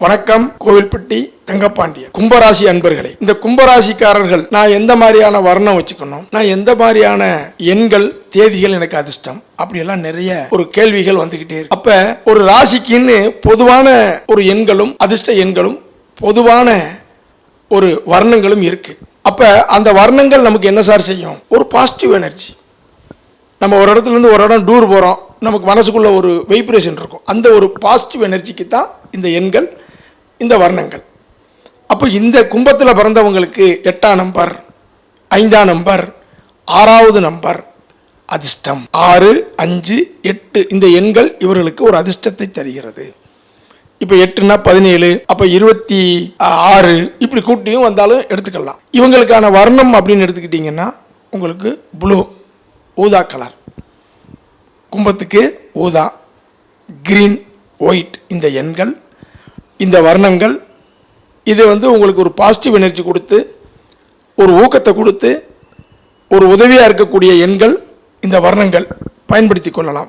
வணக்கம். கோவில்பட்டி தங்கப்பாண்டியன். கும்பராசி அன்பர்களே, இந்த கும்பராசிக்காரர்கள் நான் எந்த மாதிரியான வர்ணம் வச்சுக்கணும், நான் எந்த மாதிரியான எண்கள் தேதிகள் எனக்கு அதிர்ஷ்டம், அப்படியெல்லாம் நிறைய ஒரு கேள்விகள் வந்துகிட்டே இருக்கு. அப்ப ஒரு ராசிக்குன்னு பொதுவான ஒரு எண்களும் அதிர்ஷ்ட எண்களும் பொதுவான ஒரு வர்ணங்களும் இருக்கு. அப்ப அந்த வர்ணங்கள் நமக்கு என்ன சார் செய்யும்? ஒரு பாசிட்டிவ் எனர்ஜி. நம்ம ஒரு இடத்துல இருந்து ஒரு இடம் டூர் போறோம், நமக்கு மனசுக்குள்ள ஒரு வைப்ரேஷன் இருக்கும். அந்த ஒரு பாசிட்டிவ் எனர்ஜிக்கு தான் இந்த எண்கள், இந்த வர்ணங்கள். அப்போ இந்த கும்பத்தில் பிறந்தவங்களுக்கு 8ஆம் நம்பர், 5ஆம் நம்பர், 6வது நம்பர் அதிர்ஷ்டம். 6, 5, 8 இந்த எண்கள் இவர்களுக்கு ஒரு அதிர்ஷ்டத்தை தருகிறது. இப்போ 8னா 17, அப்போ 26 இப்படி கூட்டியும் வந்தாலும் எடுத்துக்கலாம். இவங்களுக்கான வர்ணம் அப்படின்னு எடுத்துக்கிட்டிங்கன்னா உங்களுக்கு ப்ளூ, ஊதா கலர். கும்பத்துக்கு ஊதா, கிரீன், ஒயிட் இந்த எண்கள், இந்த வர்ணங்கள். இது உங்களுக்கு ஒரு பாசிட்டிவ் எனர்ஜி கொடுத்து, ஒரு ஊக்கத்தை கொடுத்து, ஒரு உதவியாக இருக்கக்கூடிய எண்கள் இந்த வர்ணங்கள். பயன்படுத்தி கொள்ளலாம்.